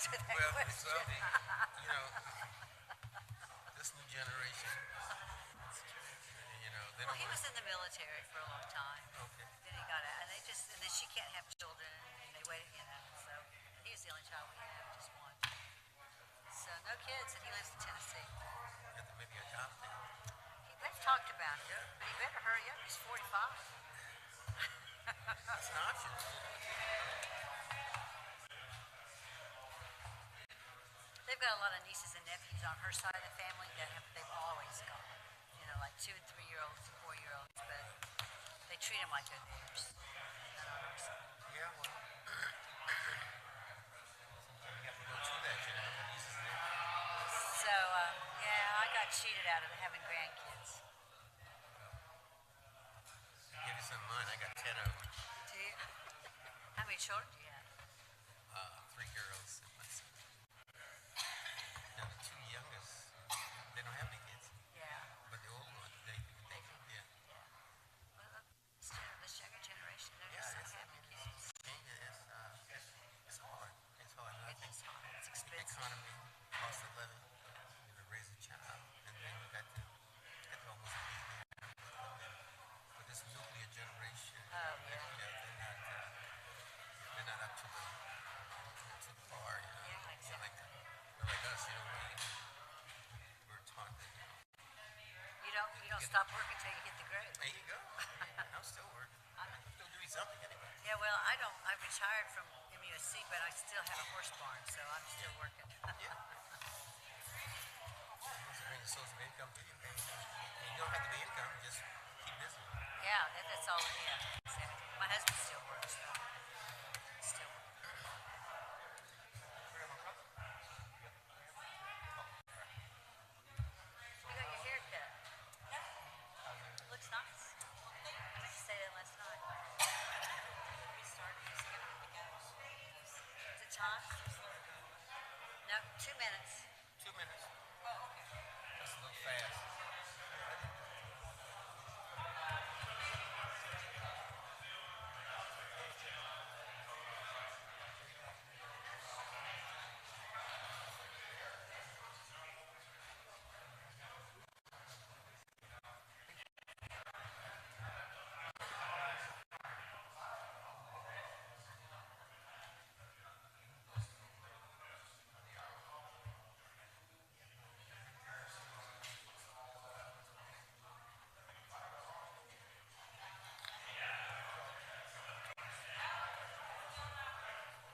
answer that Well, question. well, you know, this new generation, they Well, don't he want was in the military for a long time. okay. Then he got out, and then she can't have children, and they waited. So he was the only child we had, just one. So no kids, and he lives in Tennessee. You have to maybe adopt them. They've talked about it, Yeah, but he better hurry up. He's 45. that's an option. They've got a lot of nieces and nephews on her side of the family they've always got. Like 2 and 3 year olds, 4 year olds, but they treat them like they're theirs. Not on our side. Yeah, well, sometimes you have to go to that, Nieces and nephews. So yeah, I got cheated out of having grandkids. Give you some of mine. I got 10 of them. Do you? How many children do you have? 3 girls and my son. Now the 2 youngest, they don't have any kids. Yeah. But the old one, they yeah. Well, this younger generation, they're Yeah, just not having kids. It's hard. It's hard. And I It think is hard. It's the expensive. economy, cost of living, to raise a child, and then you got to almost be there with them. But this nuclear generation, Oh yeah. they're not up to the bar. Yeah, exactly. They're like us. We're taught that. You don't stop working until you hit the grave. There you go. I'm still working. I'm still doing something anyway. Yeah, well, I don't. I retired from MUSC, but I still have a horse barn, so I'm still working. Yeah. Once it brings a source of income to you, and you don't have to be income, just keep busy. Yeah, that's all. Yeah, exactly. My husband still works, though. Still works. You got your hair cut. Looks nice. I meant to say that last night. Is it time? No, 2 minutes. 2 minutes. Oh, okay. That's a little fast.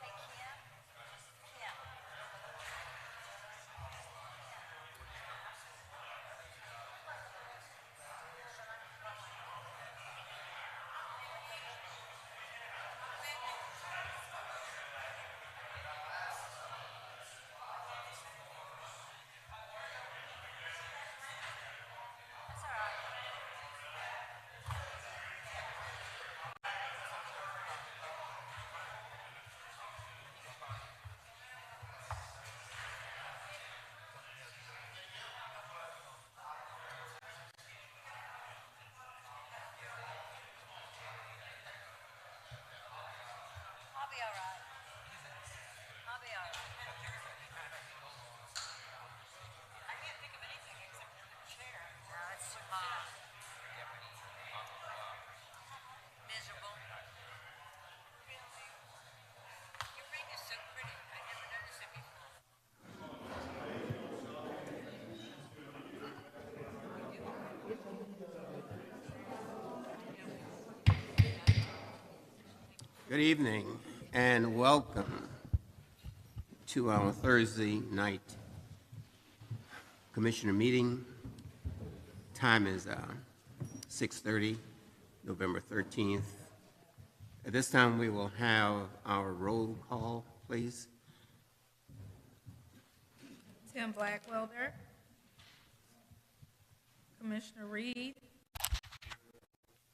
Hey, Kim. Kim. That's all right. I'll be all right. I'll be all right. I can't think of anything except for the chair. No, it's too hot. Miserable. Your ring is so pretty. I never noticed it before. Good evening and welcome to our Thursday night commissioner meeting. Time is 6:30, November 13th. At this time, we will have our roll call, please. Tim Blackwell there. Commissioner Reed.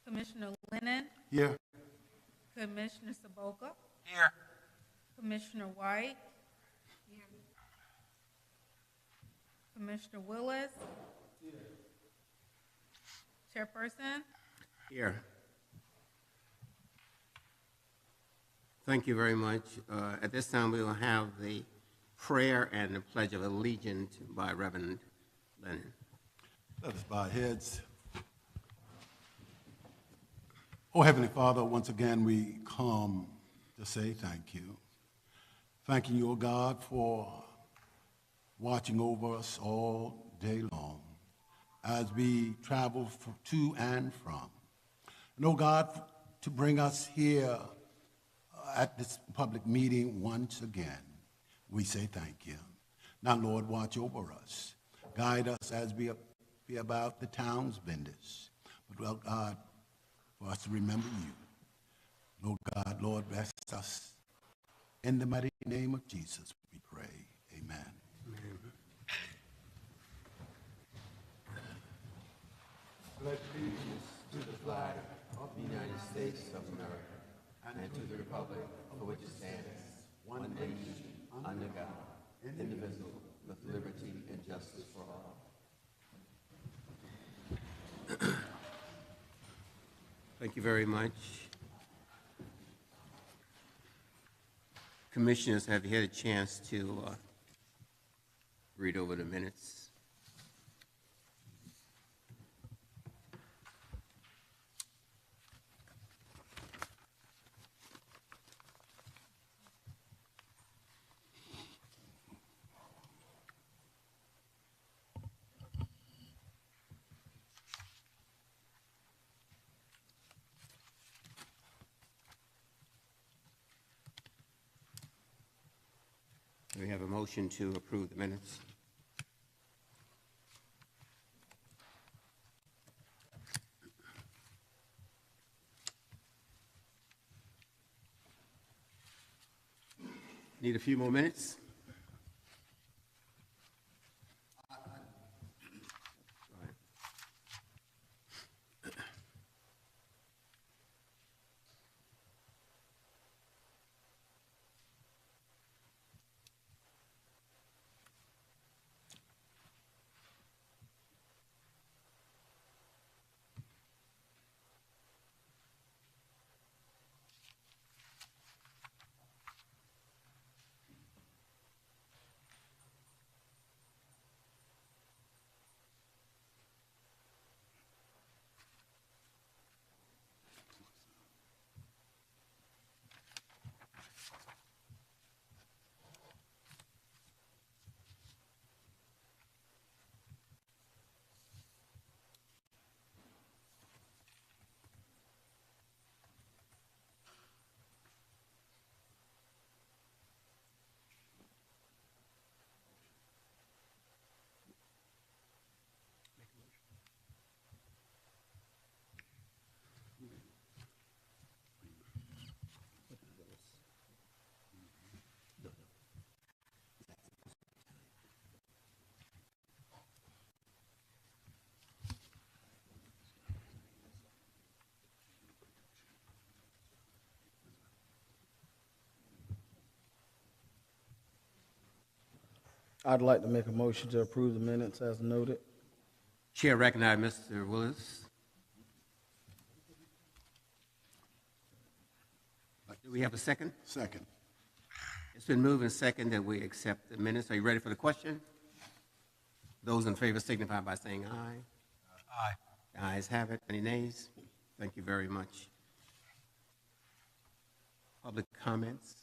Commissioner Lennon. Here. Commissioner Saboka. Here. Commissioner White. Commissioner Willis. Chairperson. Here. Thank you very much. At this time, we will have the prayer and the Pledge of Allegiance by Reverend Lennon. Let us bow our heads. Oh, Heavenly Father, once again we come to say thank you. Thanking you, O God, for watching over us all day long as we travel to and from. And, oh God, to bring us here at this public meeting once again, we say thank you. Now, Lord, watch over us. Guide us as we be about the town's business. But, well, God, for us to remember you. Lord God, Lord, bless us. In the mighty name of Jesus, we pray. Amen. Pledge allegiance to the flag of the United States of America and to the republic for which it stands, one nation, under God, indivisible, with liberty and justice for all. Thank you very much. Commissioners, have you had a chance to read over the minutes? We have a motion to approve the minutes. Need a few more minutes? I'd like to make a motion to approve the minutes as noted. Chair recognizes Mr. Willis. Do we have a second? Second. It's been moved and second that we accept the minutes. Are you ready for the question? Those in favor signify by saying aye. Aye. The ayes have it. Any nays? Thank you very much. Public comments?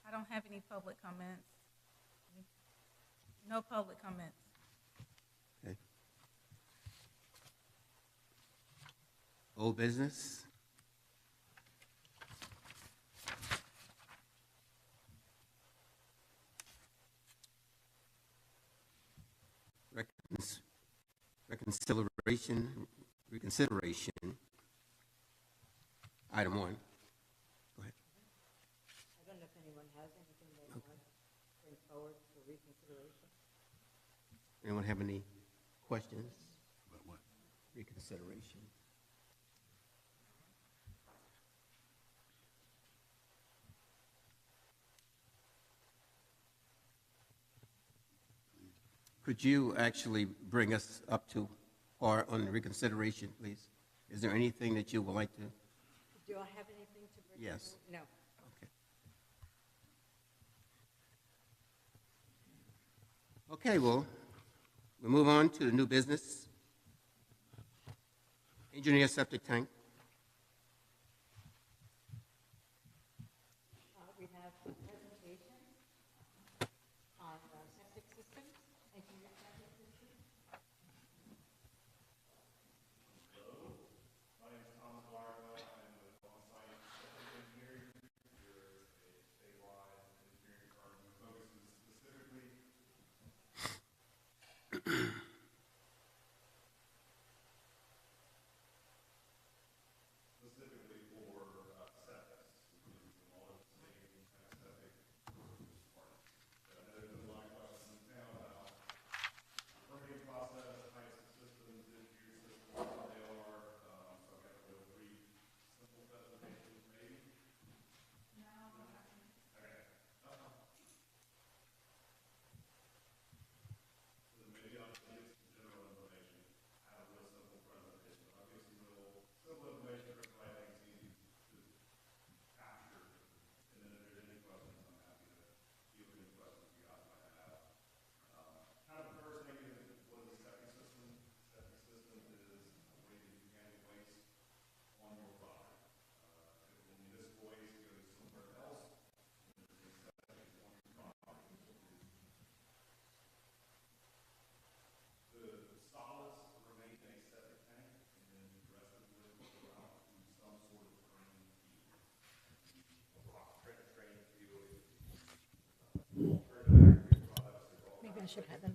I don't have any public comments. No public comments. Okay. Old business? Reconsideration. Item 1. Go ahead. I don't know if anyone has anything they want to bring forward for reconsideration. Anyone have any questions? But what? Reconsideration. Could you actually bring us up to par on the reconsideration, please? Is there anything that you would like to? Do I have anything to bring? Yes. forward? No. Okay. Okay, well, we'll move on to the new business. Engineer septic tank. We have a presentation on septic systems, engineered septic systems. Maybe I should have them.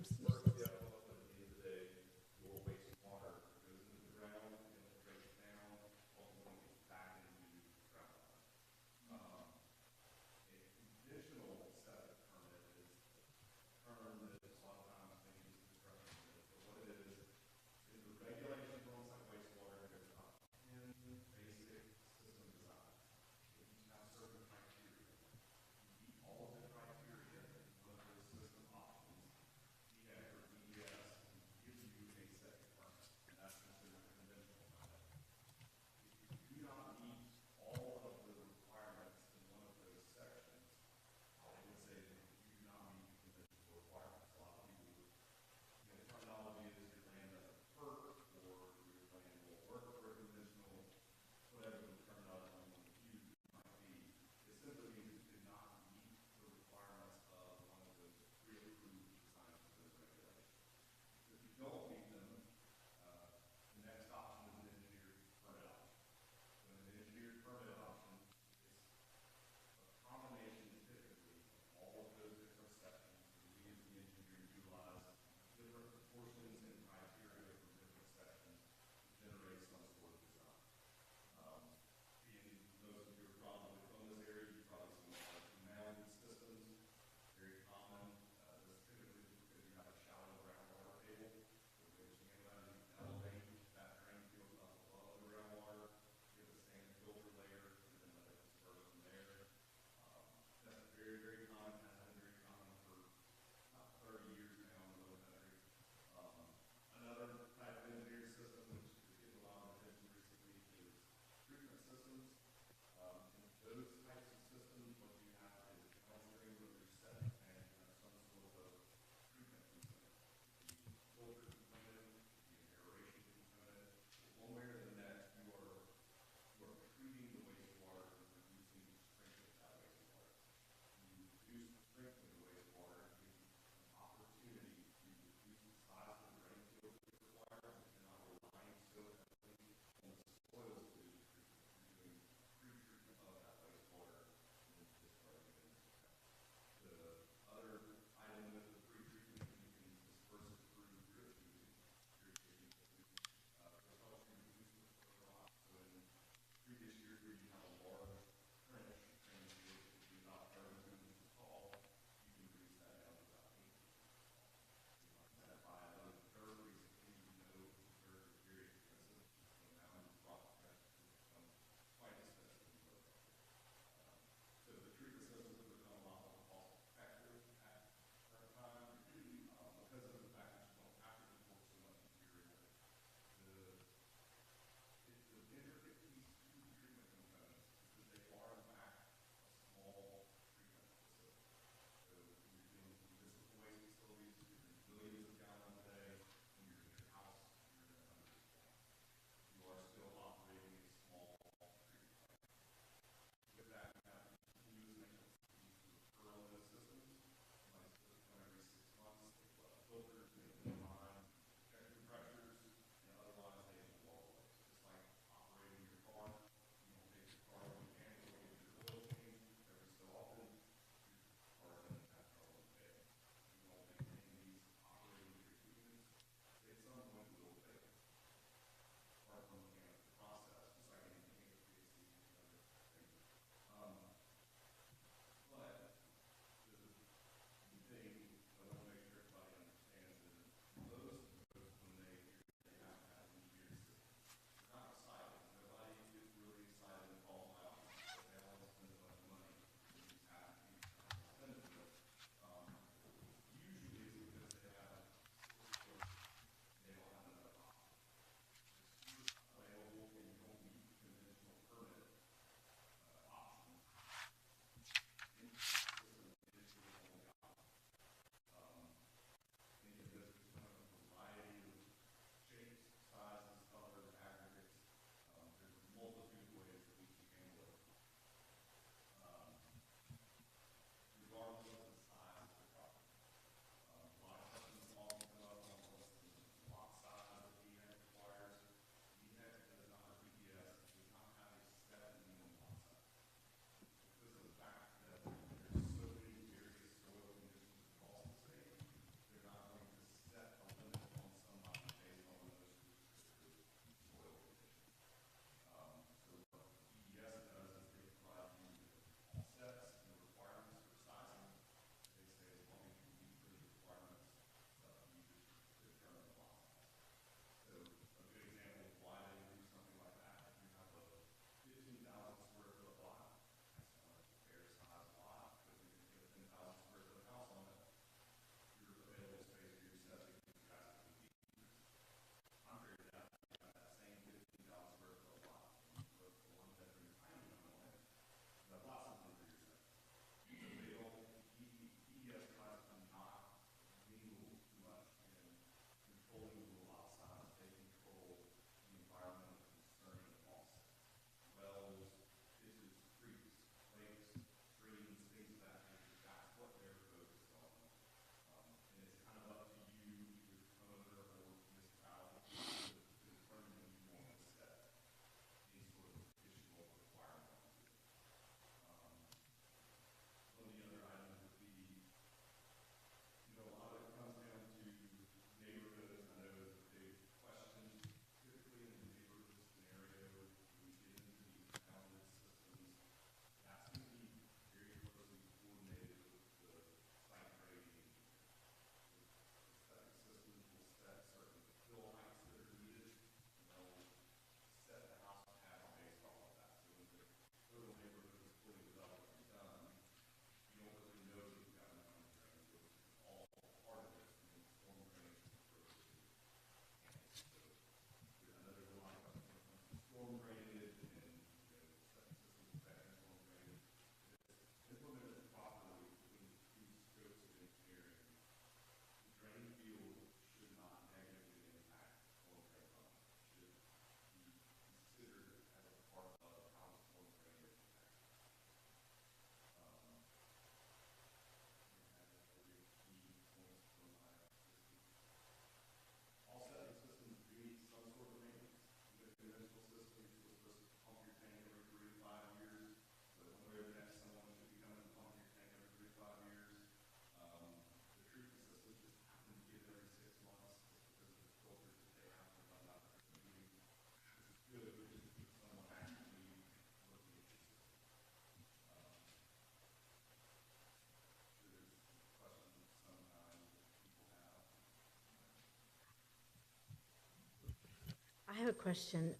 have a question.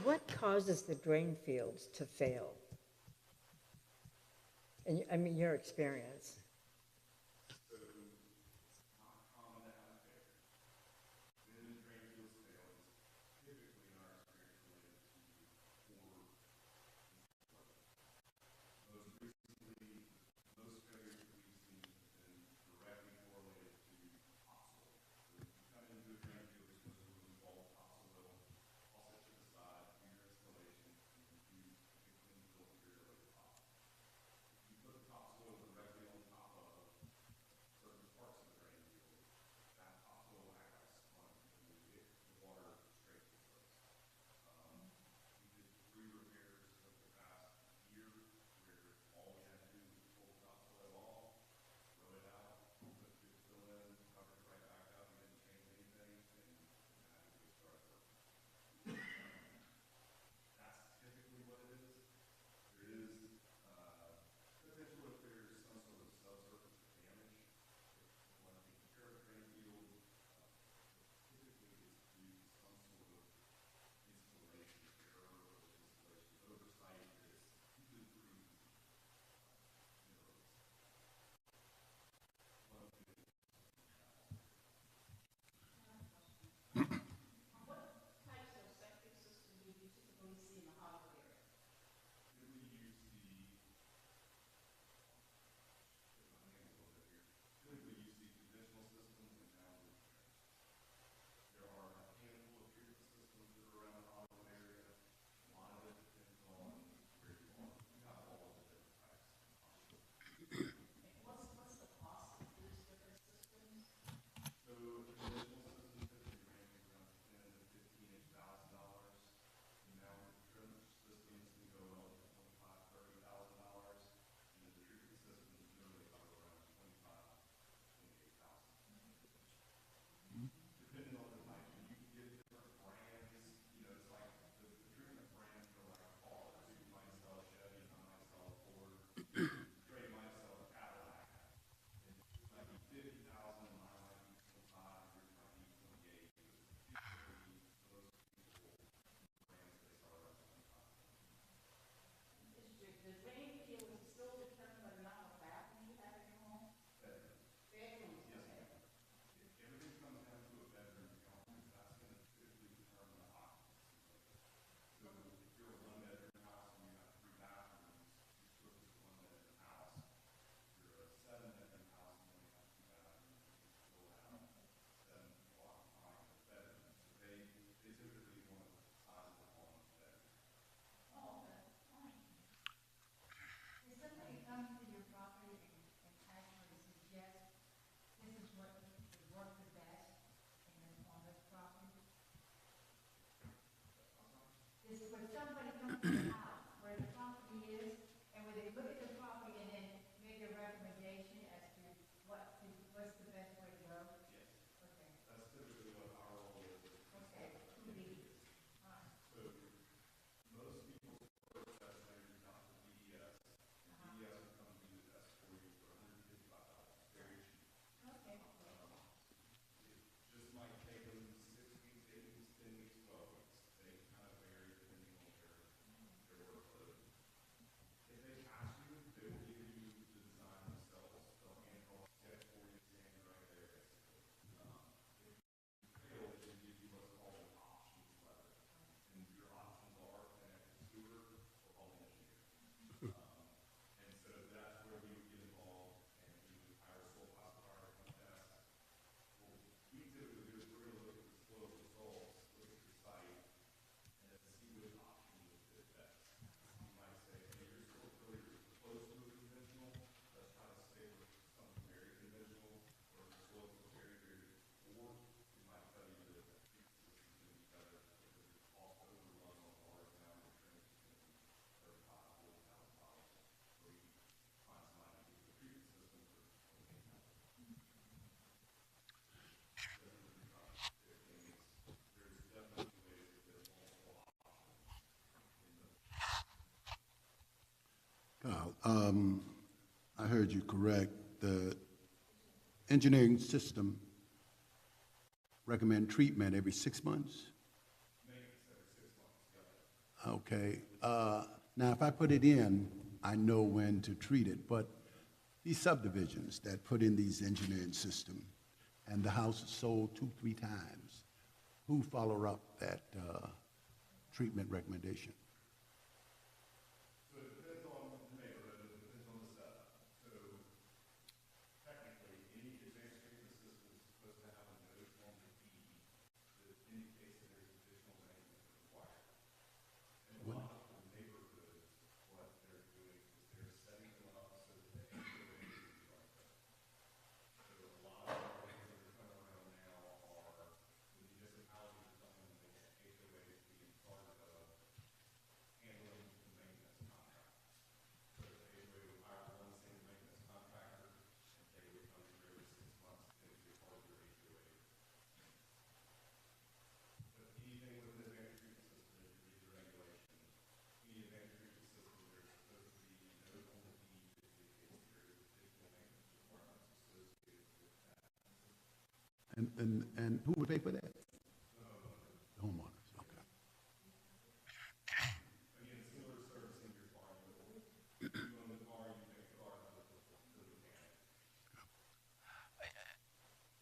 What causes the drain fields to fail? And, I mean, your experience. I heard you correct. The engineering system recommend treatment every 6 months? Okay, now if I put it in, I know when to treat it, but these subdivisions that put in these engineering system, and the house is sold 2, 3 times, who follow up that, treatment recommendation? And who would pay for that? The homeowners, okay.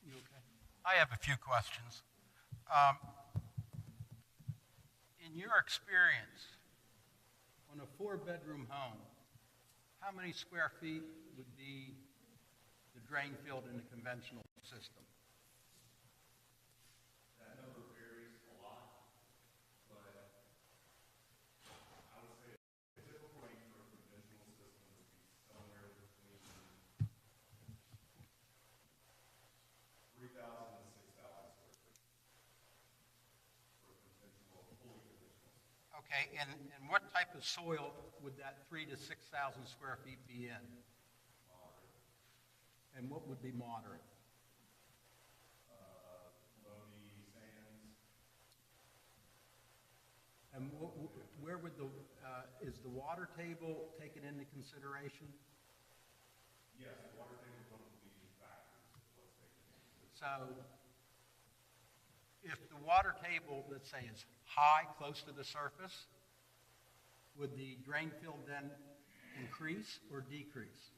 You okay? I have a few questions. In your experience, on a 4-bedroom home, how many square feet would be the drain field in a conventional system? Okay, and what type of soil would that 3,000 to 6,000 square feet be in? And what would be moderate? And where would is the water table taken into consideration? Yes, the water table is one of the factors of what's taken into. So, if the water table, let's say, is high, close to the surface, would the drain field then increase or decrease?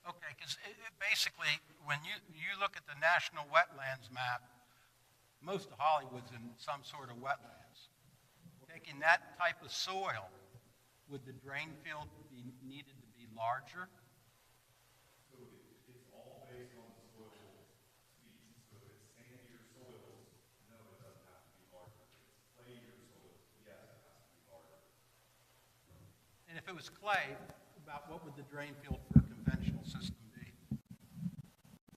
Okay, because basically, when you look at the National Wetlands map, most of Hollywood's in some sort of wetlands. Taking that type of soil, would the drain field be needed to be larger? So it's all based on the soil species. So if it's sandier soils, no, it doesn't have to be larger. If it's clayier soils, yes, it has to be larger. And if it was clay, about what would the drain field for a conventional system be?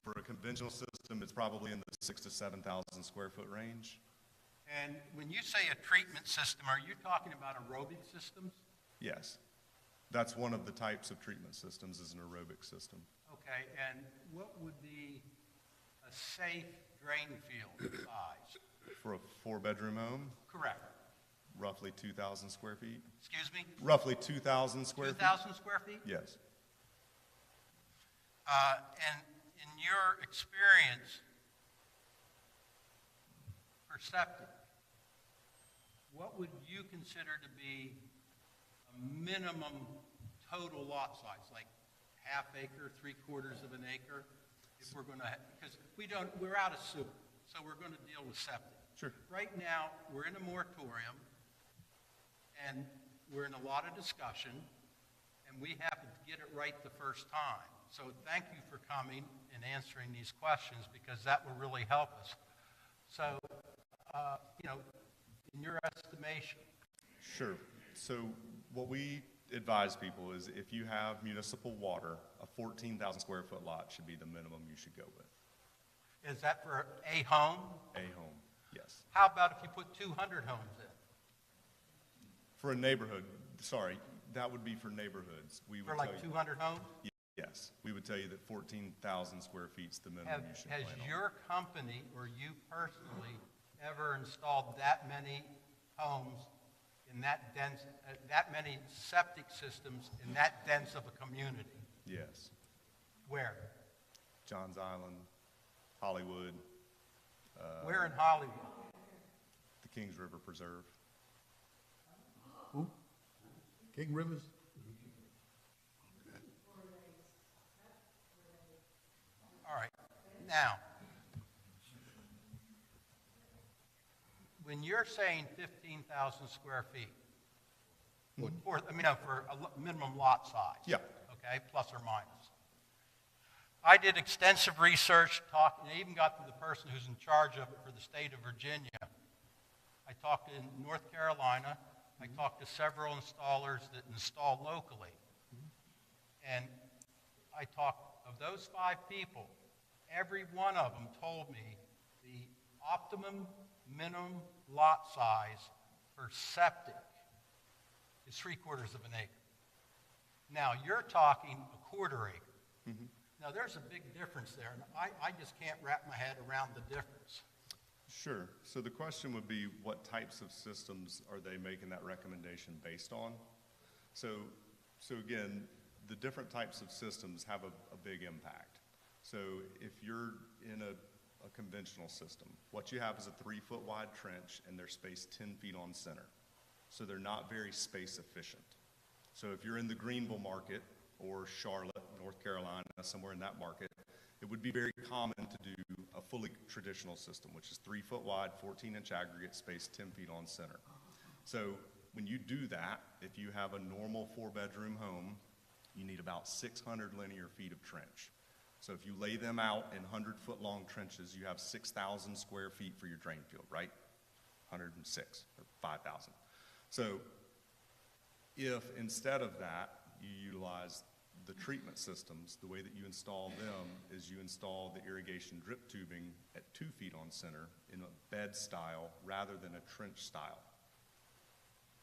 For a conventional system, it's probably in the 6,000 to 7,000 square foot range. And when you say a treatment system, are you talking about aerobic systems? Yes. That's one of the types of treatment systems is an aerobic system. Okay, and what would be a safe drain field size? For a 4-bedroom home, Correct. roughly 2,000 square feet. Excuse me? Roughly 2,000 square feet. 2,000 square feet? Yes. And in your experience, for septic, what would you consider to be a minimum total lot size, like half acre, 3/4 of an acre? If we're going to, because we're out of sewer, so we're going to deal with septic. Sure. Right now, we're in a moratorium, and we're in a lot of discussion, and we have to get it right the first time. So thank you for coming and answering these questions, because that will really help us. So, in your estimation. Sure. So what we advise people is if you have municipal water, a 14,000 square foot lot should be the minimum you should go with. Is that for a home? A home, yes. How about if you put 200 homes in? For a neighborhood, sorry, that would be for neighborhoods. We would For tell like you, 200 homes? yes, we would tell you that 14,000 square feet is the minimum Has you should plan on. your company or you personally ever installed that many homes in that dense, that many septic systems in that dense of a community? Yes. Where? Johns Island, Hollywood, Where in Hollywood? the Kings River Preserve. Who? King Rivers? All right. Now, when you're saying 15,000 square feet, for a minimum lot size. Yeah. Okay, plus or minus. I did extensive research, and I even got to the person who's in charge of it for the state of Virginia. I talked in North Carolina. I talked to several installers that install locally. And I talked, of those 5 people, every one of them told me the optimum minimum lot size for septic is 3/4 of an acre. Now, you're talking a quarter acre. Now, there's a big difference there, and I just can't wrap my head around the difference. Sure. So the question would be, what types of systems are they making that recommendation based on? So again, the different types of systems have a big impact. So if you're in a conventional system, what you have is a 3-foot wide trench, and they're spaced 10 feet on center. So they're not very space efficient. So if you're in the Greenville market or Charlotte, North Carolina, somewhere in that market, it would be very common to do a fully traditional system, which is 3-foot wide, 14-inch aggregate, spaced 10 feet on center. So when you do that, if you have a normal 4-bedroom home, you need about 600 linear feet of trench. So if you lay them out in 100-foot long trenches, you have 6,000 square feet for your drain field, right? 106 or 5,000. So if instead of that, you utilize the treatment systems, the way that you install them is you install the irrigation drip tubing at 2 feet on center in a bed style rather than a trench style.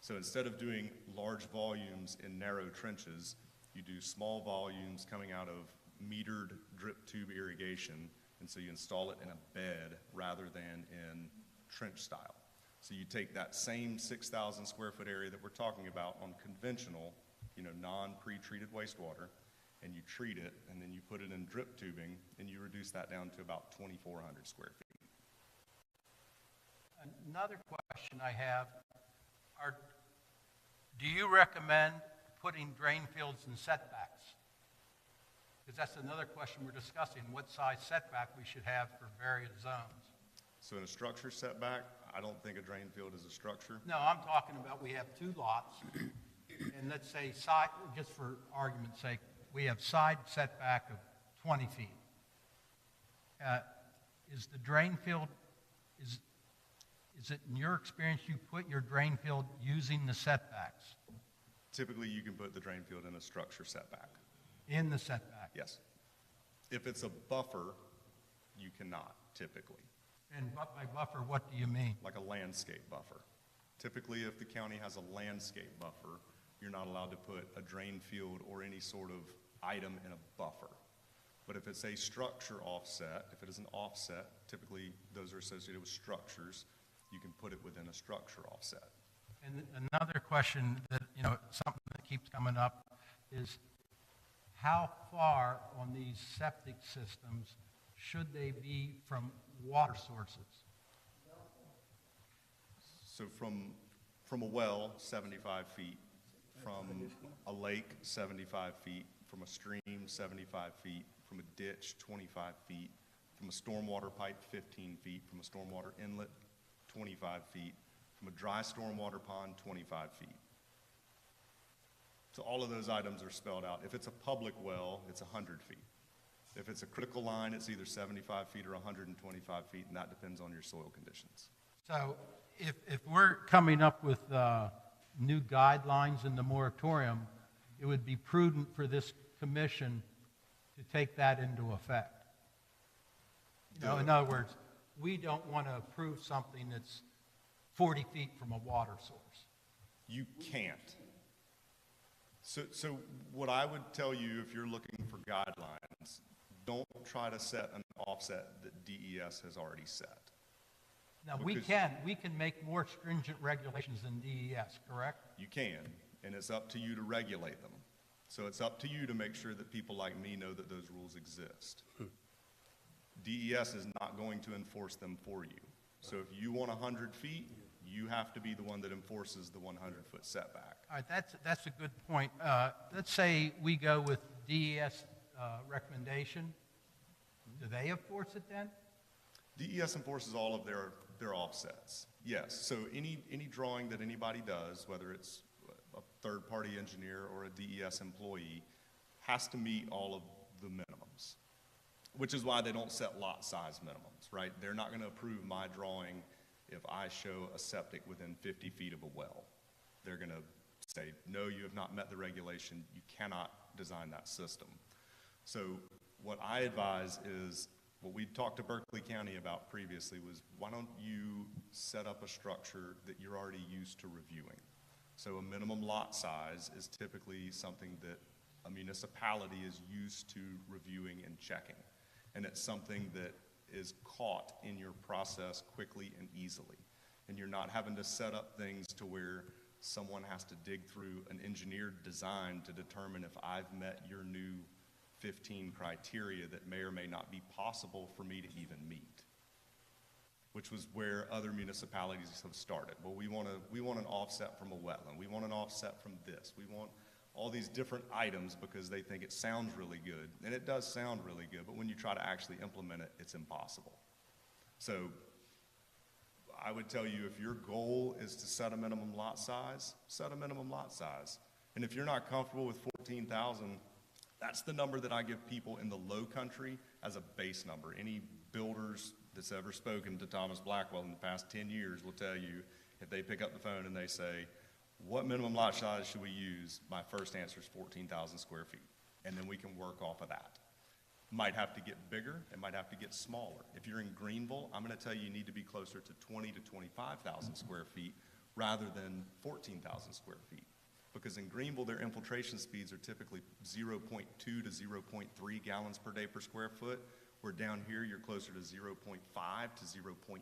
So instead of doing large volumes in narrow trenches, you do small volumes coming out of metered drip tube irrigation, and so you install it in a bed rather than in trench style. So you take that same 6,000 square foot area that we're talking about on conventional, non-pre-treated wastewater, and you treat it, and then you put it in drip tubing, and you reduce that down to about 2,400 square feet. Another question I have do you recommend putting drain fields in setbacks? Because that's another question we're discussing, what size setback we should have for various zones. So in a structure setback, I don't think a drain field is a structure. No, I'm talking about we have 2 lots, and let's say side, just for argument's sake, we have side setback of 20 feet. Is the drain field, is it in your experience you put your drain field using the setbacks? Typically, you can put the drain field in a structure setback. In the setback? Yes. If it's a buffer, you cannot, typically. And by buffer, what do you mean? Like a landscape buffer. Typically, if the county has a landscape buffer, you're not allowed to put a drain field or any sort of item in a buffer. But if it's a structure offset, if it is an offset, typically those are associated with structures, you can put it within a structure offset. And another question that, something that keeps coming up is how far on these septic systems should they be from water sources? So from a well, 75 feet, from a lake, 75 feet, from a stream, 75 feet, from a ditch, 25 feet, from a stormwater pipe, 15 feet, from a stormwater inlet, 25 feet, from a dry stormwater pond, 25 feet. So all of those items are spelled out. If it's a public well, it's 100 feet. If it's a critical line, it's either 75 feet or 125 feet, and that depends on your soil conditions. So if we're coming up with new guidelines in the moratorium, it would be prudent for this commission to take that into effect. You know, in other words, we don't want to approve something that's 40 feet from a water source. You can't. So what I would tell you if you're looking for guidelines, don't try to set an offset that DES has already set. Now, Because- we can make more stringent regulations than DES, correct? You can, and it's up to you to regulate them. So it's up to you to make sure that people like me know that those rules exist. DES is not going to enforce them for you. So if you want 100 feet, you have to be the one that enforces the 100-foot setback. All right, that's a good point. Let's say we go with DES recommendation. Do they enforce it then? DES enforces all of their offsets, yes. So any drawing that anybody does, whether it's a third-party engineer or a DES employee, has to meet all of the minimums, which is why they don't set lot size minimums, right? They're not going to approve my drawing if I show a septic within 50 feet of a well. They're going to say, no, you have not met the regulation. You cannot design that system. So what I advise is, what we talked to Berkeley County about previously was, why don't you set up a structure that you're already used to reviewing? So a minimum lot size is typically something that a municipality is used to reviewing and checking. And it's something that is caught in your process quickly and easily. And you're not having to set up things to where someone has to dig through an engineered design to determine if I've met your new 15 criteria that may or may not be possible for me to even meet, which was where other municipalities have started. Well, we want an offset from a wetland. We want an offset from this. We want all these different items because they think it sounds really good. And it does sound really good, but when you try to actually implement it, it's impossible. So I would tell you, if your goal is to set a minimum lot size, set a minimum lot size. And if you're not comfortable with 14,000, that's the number that I give people in the low country as a base number. Any builders that's ever spoken to Thomas Blackwell in the past 10 years will tell you, if they pick up the phone and they say, what minimum lot size should we use? My first answer is 14,000 square feet. And then we can work off of that. Might have to get bigger, it might have to get smaller. If you're in Greenville, I'm gonna tell you need to be closer to 20 to 25,000 square feet rather than 14,000 square feet. Because in Greenville, their infiltration speeds are typically 0.2 to 0.3 gallons per day per square foot, where down here you're closer to 0.5 to 0.9.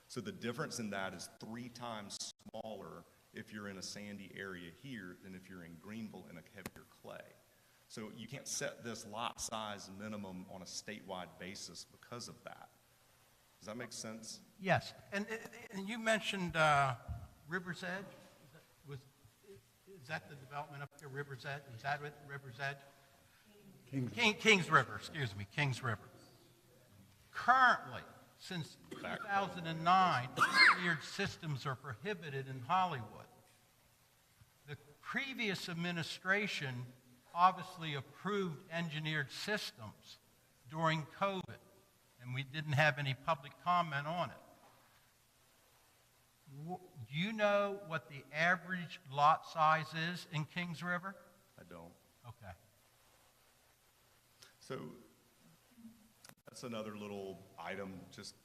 So the difference in that is 3 times smaller if you're in a sandy area here than if you're in Greenville in a heavier clay. So you can't set this lot size minimum on a statewide basis because of that. Does that make sense? Yes, and you mentioned River's Edge. Is that the development up there, River's Edge? Is that it, River's Edge? Kings River, excuse me, Kings River. Currently, since 2009, engineered systems are prohibited in Hollywood. The previous administration obviously approved engineered systems during COVID, and we didn't have any public comment on it. Do you know what the average lot size is in Kings River? I don't. Okay. So that's another little item just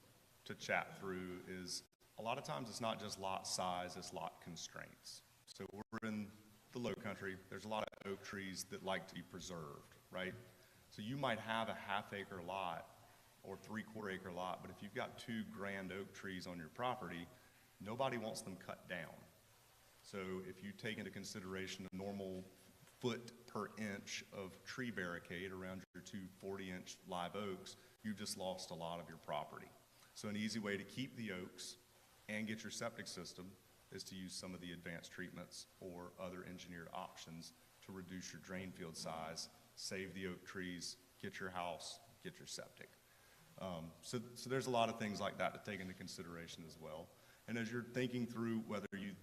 to chat through is a lot of times it's not just lot size, it's lot constraints. So we're in the low country. There's a lot of oak trees that like to be preserved, right? So you might have a half-acre lot or 3/4 acre lot, but if you've got 2 grand oak trees on your property, nobody wants them cut down. So if you take into consideration a normal foot per inch of tree barricade around your 2 40-inch live oaks, you've just lost a lot of your property. So an easy way to keep the oaks and get your septic system is to use some of the advanced treatments or other engineered options to reduce your drain field size, save the oak trees, get your house, get your septic. So there's a lot of things like that to take into consideration as well. And as you're thinking through whether you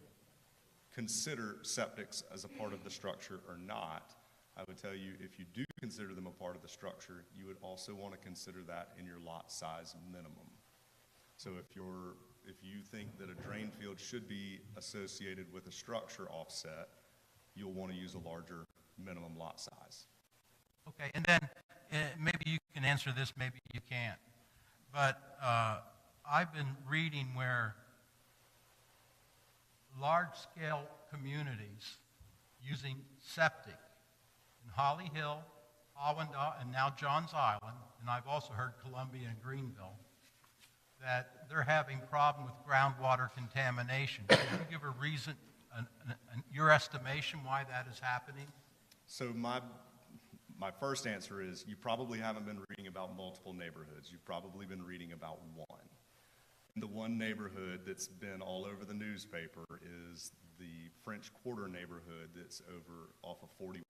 consider septics as a part of the structure or not, I would tell you if you do consider them a part of the structure, you would also want to consider that in your lot size minimum. So if your if you think that a drain field should be associated with a structure offset, you'll want to use a larger minimum lot size. Okay, and then maybe you can answer this, maybe you can't. But I've been reading where large-scale communities using septic in Holly Hill, Awanda, and now Johns Island, and I've also heard Columbia and Greenville, that they're having problem with groundwater contamination. Can you give a reason, your estimation why that is happening? So my first answer is you probably haven't been reading about multiple neighborhoods. You've probably been reading about one. And the one neighborhood that's been all over the newspaper is the French Quarter neighborhood that's over off of 41.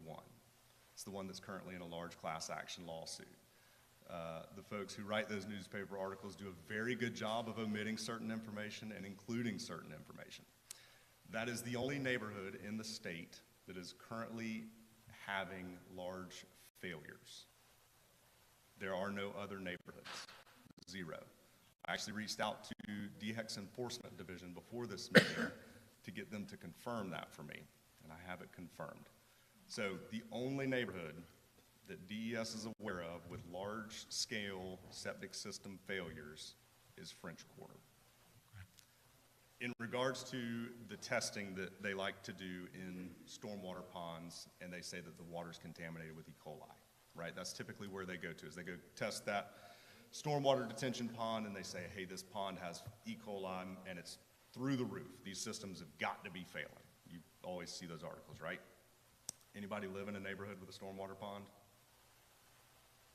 It's the one that's currently in a large class action lawsuit. The folks who write those newspaper articles do a very good job of omitting certain information and including certain information. That is the only neighborhood in the state that is currently having large failures. There are no other neighborhoods, zero. I actually reached out to DHEC's Enforcement Division before this meeting to get them to confirm that for me, and I have it confirmed. So the only neighborhood that DES is aware of with large-scale septic system failures is French Quarter. In regards to the testing that they like to do in stormwater ponds, and they say that the water's contaminated with E. coli, right? That's typically where they go to, is they go test that stormwater detention pond, and they say, hey, this pond has E. coli, and it's through the roof. These systems have got to be failing. You always see those articles, right? Anybody live in a neighborhood with a stormwater pond?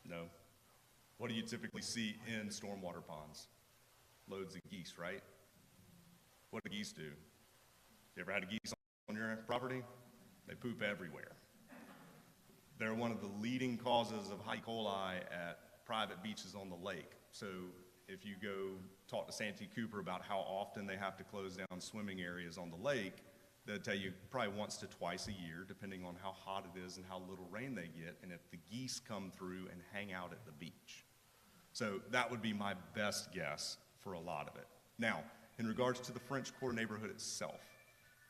No. What do you typically see in stormwater ponds? Loads of geese, right? What do geese do? You ever had a geese on your property? They poop everywhere. They're one of the leading causes of E. coli at private beaches on the lake. So if you go talk to Santee Cooper about how often they have to close down swimming areas on the lake, they'll tell you probably once to twice a year, depending on how hot it is and how little rain they get, and if the geese come through and hang out at the beach. So that would be my best guess for a lot of it. Now, in regards to the French Quarter neighborhood itself,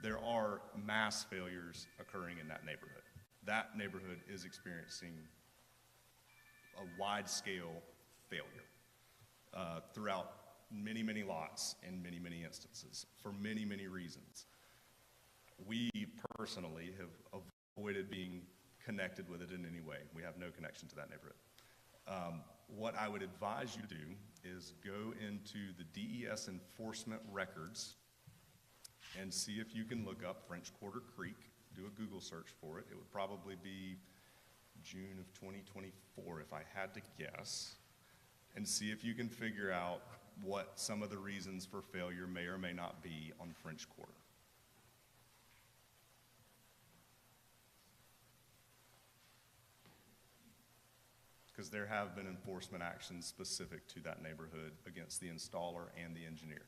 there are mass failures occurring in that neighborhood. That neighborhood is experiencing a wide-scale failure throughout many, many lots in many, many instances for many, many reasons. We personally have avoided being connected with it in any way. We have no connection to that neighborhood. What I would advise you to do is go into the DES enforcement records and see if you can look up French Quarter Creek. Do a Google search for it. It would probably be June of 2024 if I had to guess, and see if you can figure out what some of the reasons for failure may or may not be on French Quarter. Because there have been enforcement actions specific to that neighborhood against the installer and the engineer.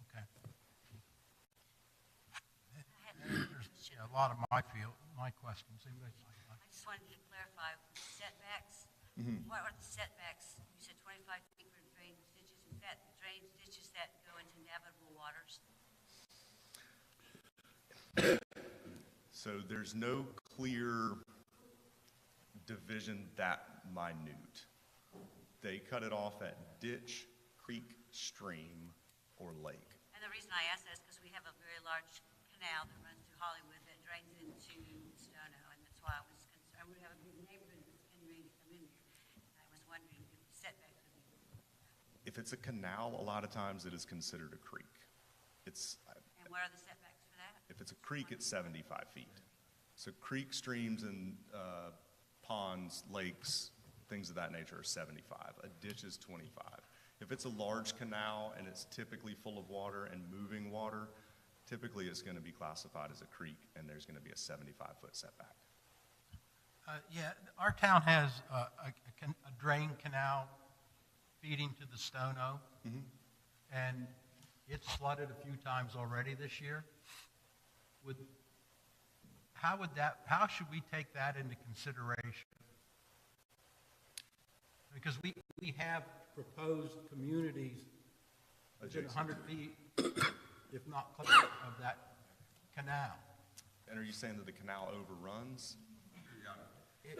Okay. There's a lot of my questions. Anybody? I just wanted to clarify setbacks. What are the setbacks? You said 25 feet for drainage ditches. Is that drainage ditches that go into navigable waters? So there's no clear division that minute. They cut it off at ditch, creek, stream, or lake. And the reason I ask that is because we have a very large canal that runs through Hollywood that drains into Stono, and that's why I was concerned. We have a big neighborhood that's getting ready to come in here. And I was wondering if setbacks would be. If it's a canal, a lot of times it is considered a creek. And what are the setbacks for that? If it's a creek, it's 75 feet. So creek, streams, and ponds, lakes, things of that nature are 75. A ditch is 25. If it's a large canal and it's typically full of water and moving water, typically it's going to be classified as a creek, and there's going to be a 75-foot setback. Yeah, our town has a drain canal feeding to the Stono, and it's flooded a few times already this year. How should we take that into consideration? Because we have proposed communities within Adjacent. 100 feet, if not closer, of that canal. And are you saying that the canal overruns? It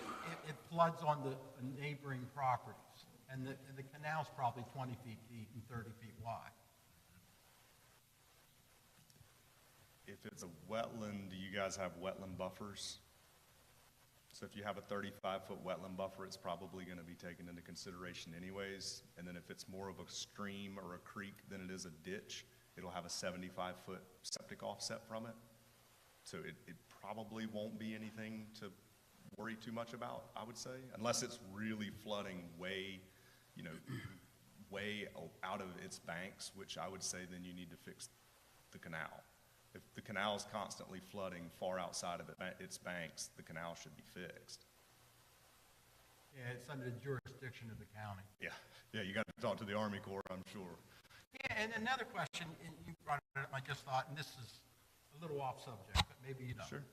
floods on the neighboring properties, and the canal's probably 20 feet deep and 30 feet wide. If it's a wetland, do you guys have wetland buffers? So if you have a 35-foot wetland buffer, it's probably going to be taken into consideration anyways. And then if it's more of a stream or a creek than it is a ditch, it'll have a 75-foot septic offset from it. So it probably won't be anything to worry too much about, I would say, unless it's really flooding way, way out of its banks, which I would say then you need to fix the canal. If the canal is constantly flooding far outside of its banks, the canal should be fixed. Yeah, it's under the jurisdiction of the county. Yeah, you got to talk to the Army Corps, I'm sure. Yeah, and another question, and you brought it up, I just thought, and this is a little off subject, but maybe you don't. Sure.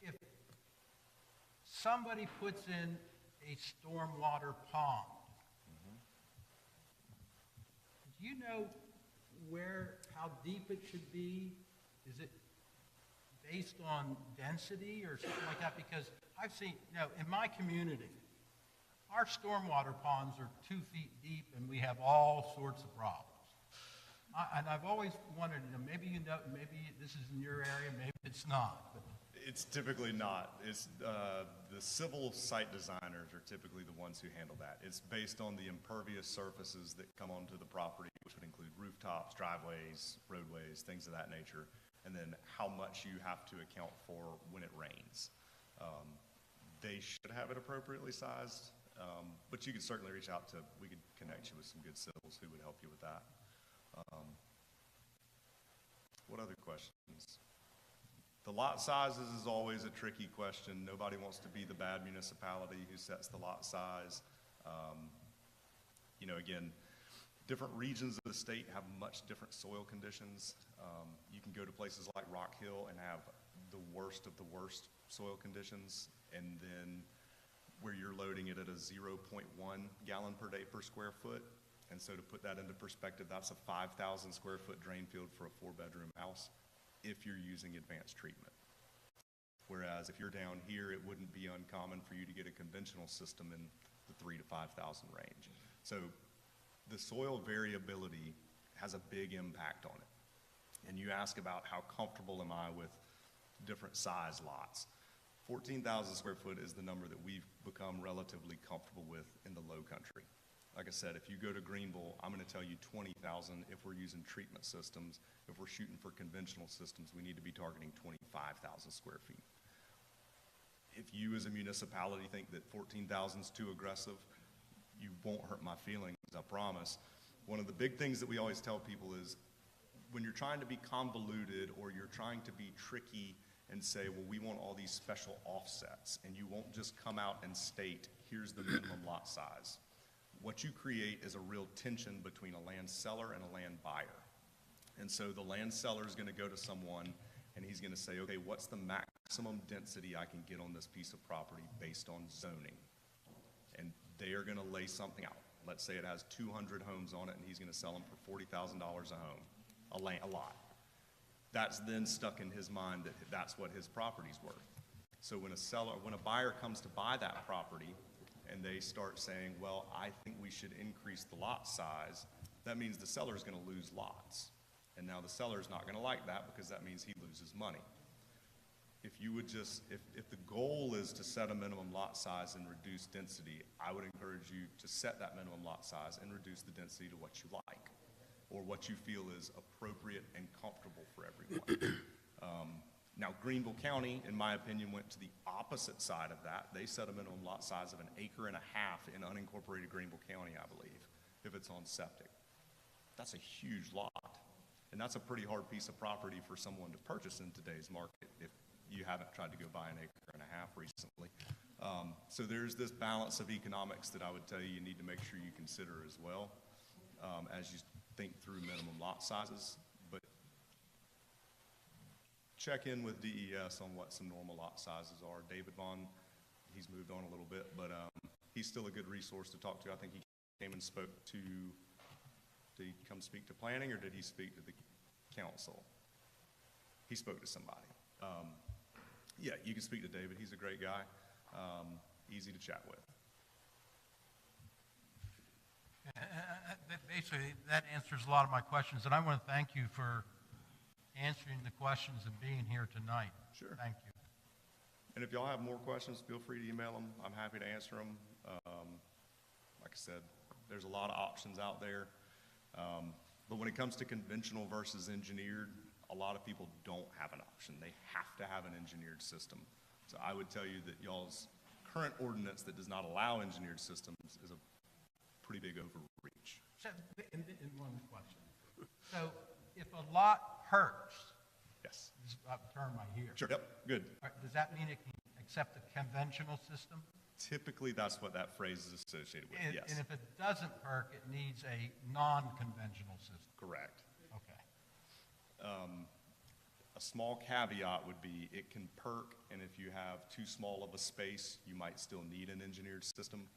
If somebody puts in a stormwater pond, do you know how deep it should be? Is it based on density or something like that? Because I've seen, in my community, our stormwater ponds are 2 feet deep and we have all sorts of problems. And I've always wondered, maybe this is in your area, maybe it's not. But It's typically not. It's the civil site designers are typically the ones who handle that. It's based on the impervious surfaces that come onto the property, which would include rooftops, driveways, roadways, things of that nature, and then how much you have to account for when it rains. They should have it appropriately sized, but you could certainly reach out to, we could connect you with some good civils who would help you with that. What other questions? The lot sizes is always a tricky question. Nobody wants to be the bad municipality who sets the lot size. Again, different regions of the state have much different soil conditions. You can go to places like Rock Hill and have the worst of the worst soil conditions, and then where you're loading it at a 0.1 gallon per day per square foot. And so to put that into perspective, that's a 5,000 square foot drain field for a 4-bedroom house if you're using advanced treatment. Whereas if you're down here, it wouldn't be uncommon for you to get a conventional system in the 3,000 to 5,000 range. So the soil variability has a big impact on it. And you ask about how comfortable am I with different size lots. 14,000 square foot is the number that we've become relatively comfortable with in the low country. Like I said, if you go to Greenville, I'm going to tell you 20,000 if we're using treatment systems. If we're shooting for conventional systems, we need to be targeting 25,000 square feet. If you as a municipality think that 14,000 is too aggressive, you won't hurt my feelings, I promise. One of the big things that we always tell people is when you're trying to be convoluted or you're trying to be tricky and say, well, we want all these special offsets, and you won't just come out and state, here's the minimum lot size. What you create is a real tension between a land seller and a land buyer. And so the land seller is going to go to someone and he's going to say, okay, what's the maximum density I can get on this piece of property based on zoning? And they are going to lay something out. Let's say it has 200 homes on it and he's going to sell them for $40,000 a home, a lot. That's then stuck in his mind that that's what his property's worth. So when a buyer comes to buy that property, and they start saying, well, I think we should increase the lot size, that means the seller is going to lose lots. And now the seller is not going to like that because that means he loses money. If you would just, if the goal is to set a minimum lot size and reduce density, I would encourage you to set that minimum lot size and reduce the density to what you like or what you feel is appropriate and comfortable for everyone. Now, Greenville County, in my opinion, went to the opposite side of that. They set a minimum lot size of 1.5 acres in unincorporated Greenville County, I believe, if it's on septic. That's a huge lot. And that's a pretty hard piece of property for someone to purchase in today's market if you haven't tried to go buy 1.5 acres recently. So there's this balance of economics that I would tell you need to make sure you consider as well as you think through minimum lot sizes. Check in with DES on what some normal lot sizes are. David Vaughn he's moved on a little bit, but he's still a good resource to talk to. I think he came and spoke to, did he come speak to planning, or did he speak to the council? He spoke to somebody. Yeah, you can speak to David. He's a great guy, easy to chat with. Basically, that answers a lot of my questions, and I want to thank you for answering the questions and being here tonight. Sure. Thank you. And if y'all have more questions, feel free to email them. I'm happy to answer them. Like I said, there's a lot of options out there. But when it comes to conventional versus engineered, a lot of people don't have an option. They have to have an engineered system. So I would tell you that y'all's current ordinance that does not allow engineered systems is a pretty big overreach. So, and one question. So, if a lot hurts, Yes. this is a term I hear. Sure. Yep. Good. Does that mean it can accept a conventional system? Typically, that's what that phrase is associated with. Yes. And if it doesn't perk, it needs a non-conventional system. Correct. Okay. A small caveat would be it can perk, and if you have too small of a space, you might still need an engineered system.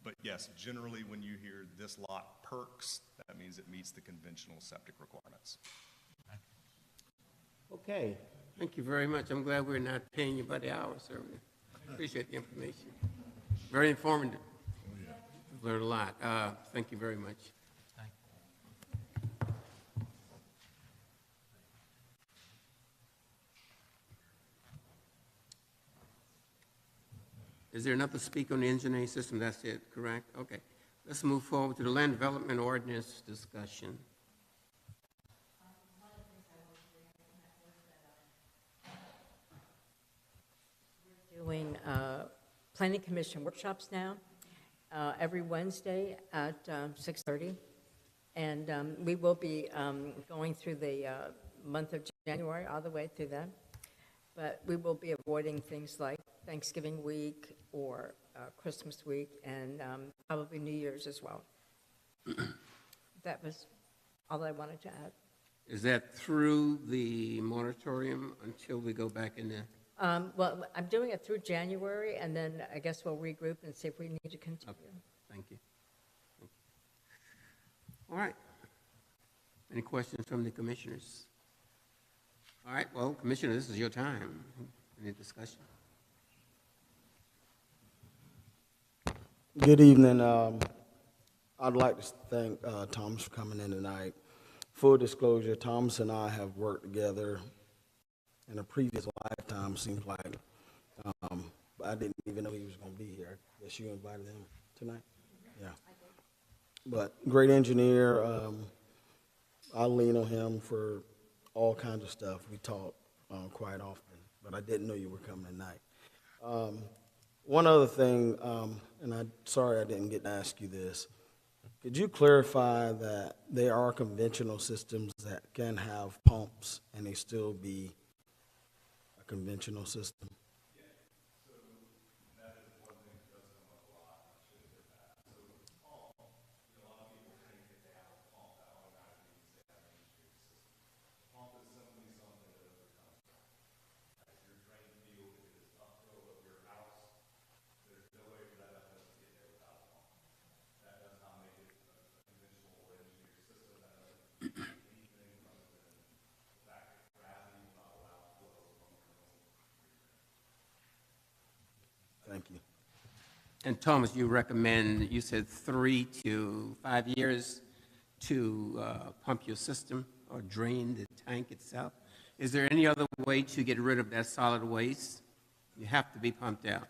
But yes, generally when you hear this lot perks, that means it meets the conventional septic requirements. Okay, thank you very much. I'm glad we're not paying you by the hour, sir. We appreciate the information. Very informative. We've learned a lot. Thank you very much. Thank you. Is there another speaker on the engineering system? That's it, correct? Okay. Let's move forward to the land development ordinance discussion. Doing planning commission workshops now, every Wednesday at 6:30. And we will be going through the month of January, all the way through that. But we will be avoiding things like Thanksgiving week or Christmas week, and probably New Year's as well. That was all I wanted to add. Is that through the moratorium until we go back in there? Well, I'm doing it through January, and then I guess we'll regroup and see if we need to continue. Okay, thank you. Thank you. All right. Any questions from the commissioners? All right, well, Commissioner, this is your time. Any discussion? Good evening. I'd like to thank Thomas for coming in tonight. Full disclosure, Thomas and I have worked together in a previous lifetime, seems like. But I didn't even know he was going to be here. I guess you invited him tonight? Yeah. But great engineer. I lean on him for all kinds of stuff. We talk quite often, but I didn't know you were coming tonight. One other thing, and I'm sorry I didn't get to ask you this. Could you clarify that there are conventional systems that can have pumps and they still be a conventional system? Thank you. And Thomas, you recommend, you said 3 to 5 years to pump your system or drain the tank itself. Is there any other way to get rid of that solid waste? You have to be pumped out.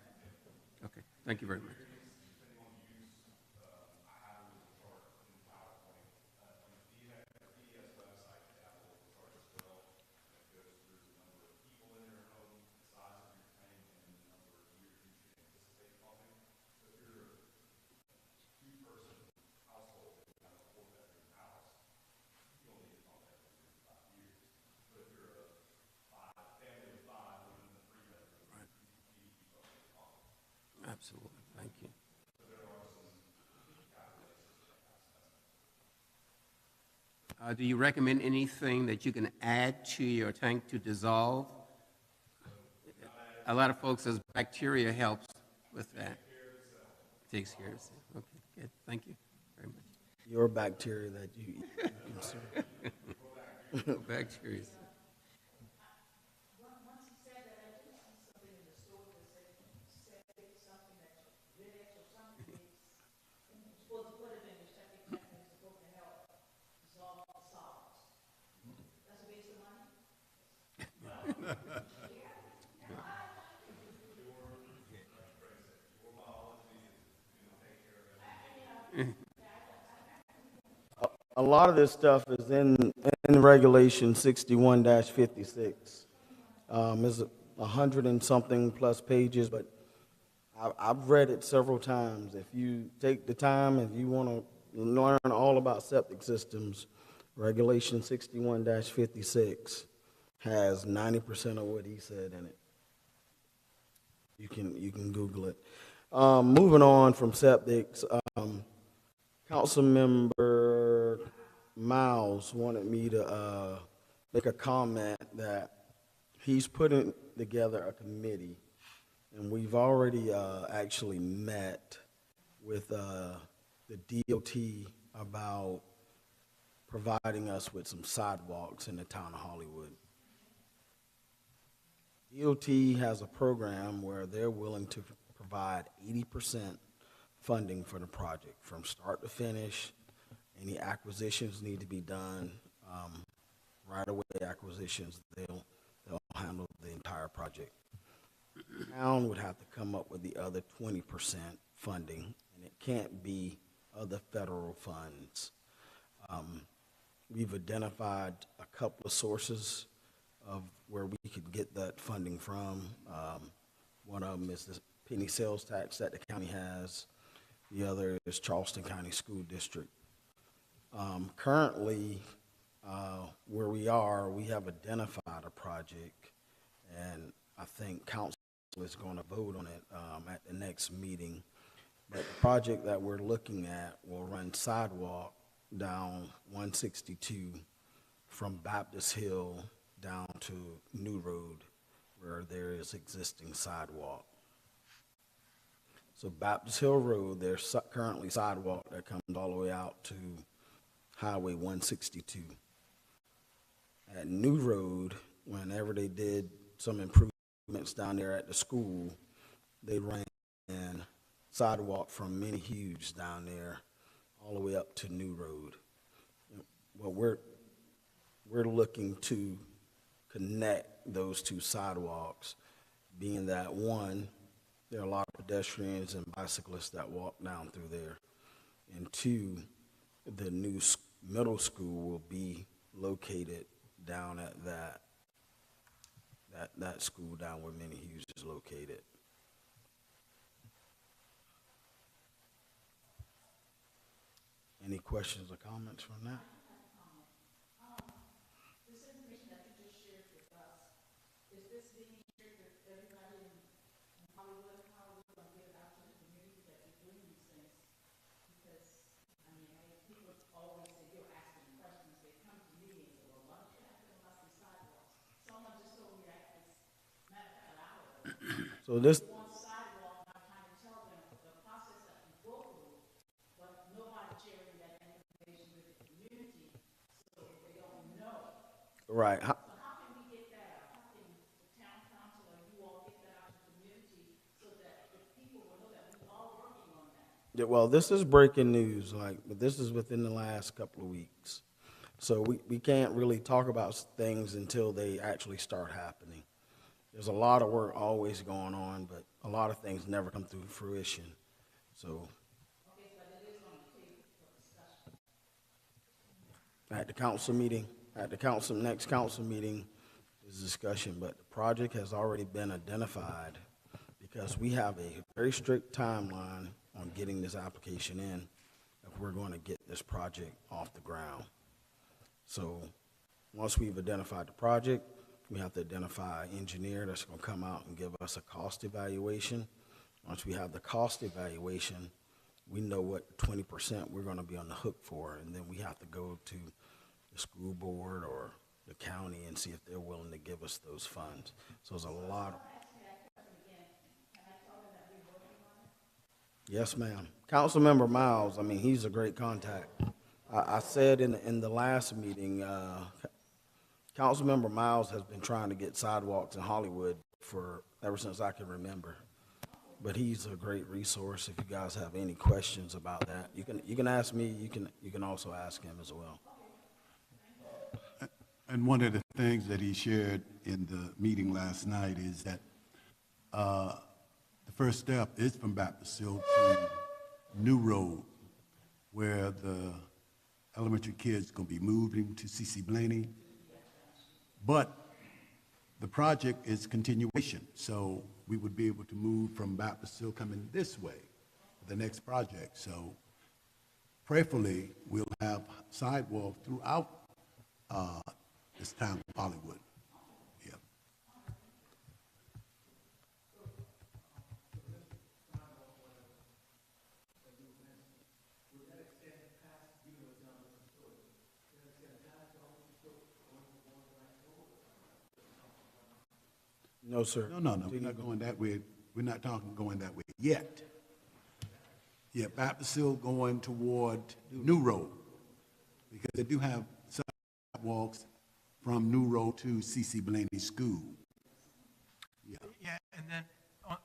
Okay, thank you very much. Absolutely, thank you. Do you recommend anything that you can add to your tank to dissolve? A lot of folks says bacteria helps. with that. Takes care of itself. Okay, good. Thank you very much. Your bacteria that you consume. Bacteria. A lot of this stuff is in Regulation 61-56. It's 100 and something plus pages, but I've read it several times. If you take the time, if you want to learn all about septic systems, Regulation 61-56 has 90% of what he said in it. You can Google it. Moving on from septics, Councilmember Miles wanted me to make a comment that he's putting together a committee, and we've already actually met with the DOT about providing us with some sidewalks in the town of Hollywood. DOT has a program where they're willing to provide 80% funding for the project from start to finish. Any acquisitions need to be done, right-of-way acquisitions, they'll handle the entire project. The town would have to come up with the other 20% funding, and it can't be other federal funds. We've identified a couple of sources of where we could get that funding from. One of them is the penny sales tax that the county has. The other is Charleston County School District. Currently, where we are, we have identified a project, and I think council is going to vote on it at the next meeting. But the project that we're looking at will run sidewalk down 162 from Baptist Hill down to New Road, where there is existing sidewalk. So Baptist Hill Road, there's currently sidewalk that comes all the way out to Highway 162. At New Road, whenever they did some improvements down there at the school, they ran sidewalk from Many Hughes down there all the way up to New Road. Well, we're looking to connect those two sidewalks, being that one, there are a lot of pedestrians and bicyclists that walk down through there, and two, the new middle school will be located down at that school down where Many Hughes is located. Any questions or comments from that? So this, right. Yeah, well, this is breaking news, but this is within the last couple of weeks. So we can't really talk about things until they actually start happening. There's a lot of work always going on, but a lot of things never come to fruition. So at the council meeting, next council meeting is discussion, but the project has already been identified because we have a very strict timeline on getting this application in if we're going to get this project off the ground. So once we've identified the project, we have to identify an engineer that's going to come out and give us a cost evaluation. Once we have the cost evaluation, we know what 20% we're going to be on the hook for, and then we have to go to the school board or the county and see if they're willing to give us those funds. So there's a lot of... Yes, ma'am. Councilmember Miles, I mean, he's a great contact. I said in the last meeting, Councilmember Miles has been trying to get sidewalks in Hollywood for, ever since I can remember. But he's a great resource if you guys have any questions about that. You can ask me, you can also ask him as well. And one of the things that he shared in the meeting last night is that the first step is from Baptist Hill to New Road, where the elementary kids are going to be moving to C.C. Blaney. But the project is continuation, so we would be able to move from Baptist Hill coming this way, the next project. So prayerfully, we'll have sidewalk throughout this town of Hollywood. Yeah. No, sir. No, we're not going that way. We're not talking going that way yet. Yeah, Baptist Hill going toward New Road, because they do have sidewalks from New Road to C.C. Blaney School. Yeah. Yeah, and then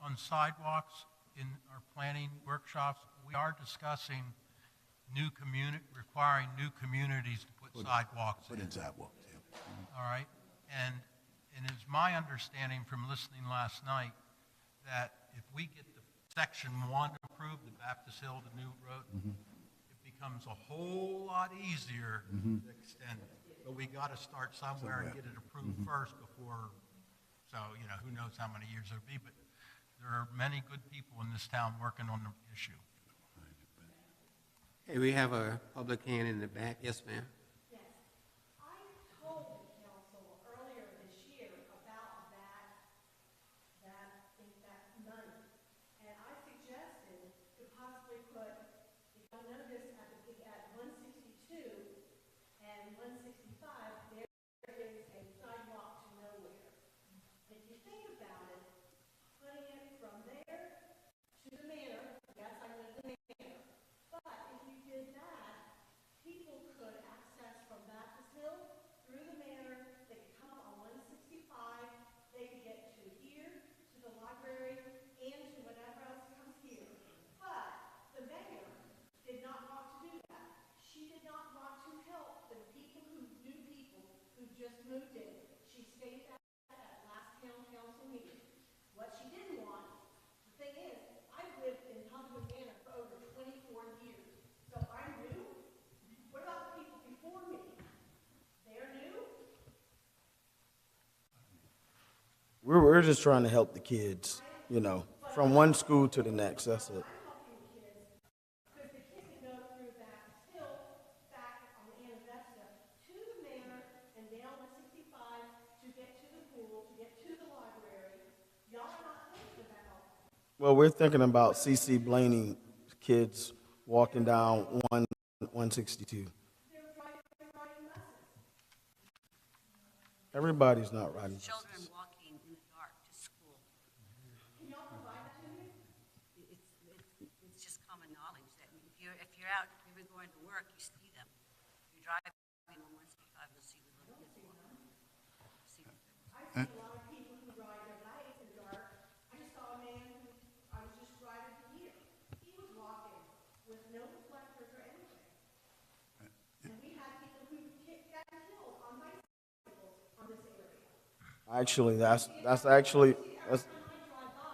on sidewalks, in our planning workshops, we are discussing requiring new communities to put sidewalks Put in. in sidewalks, yeah. All right, and it's my understanding from listening last night that if we get the section 1 approved, the Baptist Hill to New Road, it becomes a whole lot easier to extend it. But we got to start somewhere and get it approved first before, so, you know, who knows how many years it'll be, but there are many good people in this town working on the issue. Hey, we have a public hand in the back. Yes, ma'am. Yes. I told the council earlier this year about that money. And I suggested to possibly put, if I notice at 162 and 165, there is a sidewalk to nowhere. If you think about it, putting it from there to the manor, yes, I live in the manor. But if you did that, people could access from Baptist Hill through the manor, they could come up on 165, they could get to here, to the library, and to whatever else comes here. But the mayor did not want to do that. She did not want to help the people who just moved in. She stated that at last town council meeting. What she didn't want, the thing is, I've lived in Hollywood Manor for over 24 years. So I'm new. What about the people before me? They're new? We're just trying to help the kids, you know, from one school to the next, that's it. I'm helping the kids because the kids can go through Baptist Hill, back on Anavesta, to the manor and down 165 to get to the pool, to get to the library. Y'all are not thinking about. Well, we're thinking about C.C. Blaney kids walking down 162. They're riding buses. Everybody's not riding buses. Children walking in the dark to school. Can y'all provide that to me? It's just common knowledge that if you're out, if you're going to work, you see them. You're driving on 165, you'll see the little kids walking. I see a lot of people who ride their bikes in the dark. I just saw a man who, I was just driving here. He was walking with no reflectors or anything. And we had people who kicked down hills on bicycles on this area. Actually, that's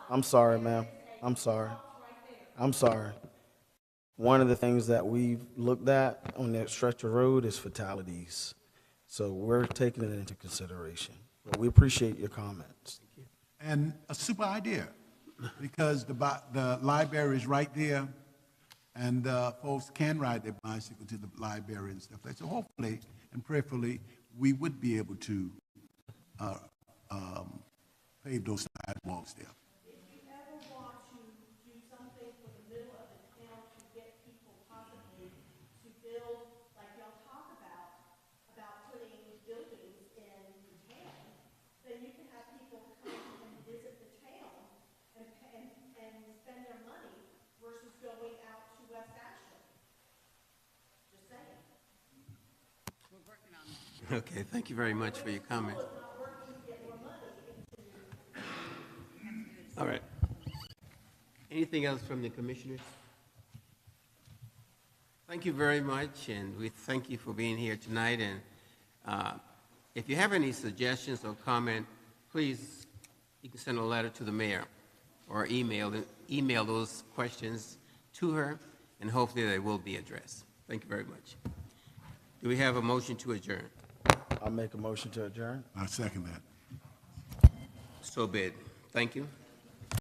I'm sorry, ma'am. I'm sorry. I'm sorry. One of the things that we've looked at on that stretch of road is fatalities. So we're taking it into consideration. But we appreciate your comments. And a super idea, because the library is right there, and folks can ride their bicycle to the library and stuff like that. So hopefully and prayerfully, we would be able to pave those sidewalks there. If you ever want to do something for the middle of the town to get people possibly to build, like y'all talk about putting buildings in the town, then you can have people come and visit the town and spend their money versus Okay, thank you very much for your comment. All right. Anything else from the commissioners? Thank you very much, and we thank you for being here tonight. And if you have any suggestions or comment, please, you can send a letter to the mayor or email those questions to her, and hopefully they will be addressed. Thank you very much. Do we have a motion to adjourn? I'll make a motion to adjourn. I second that. So bid. Thank you.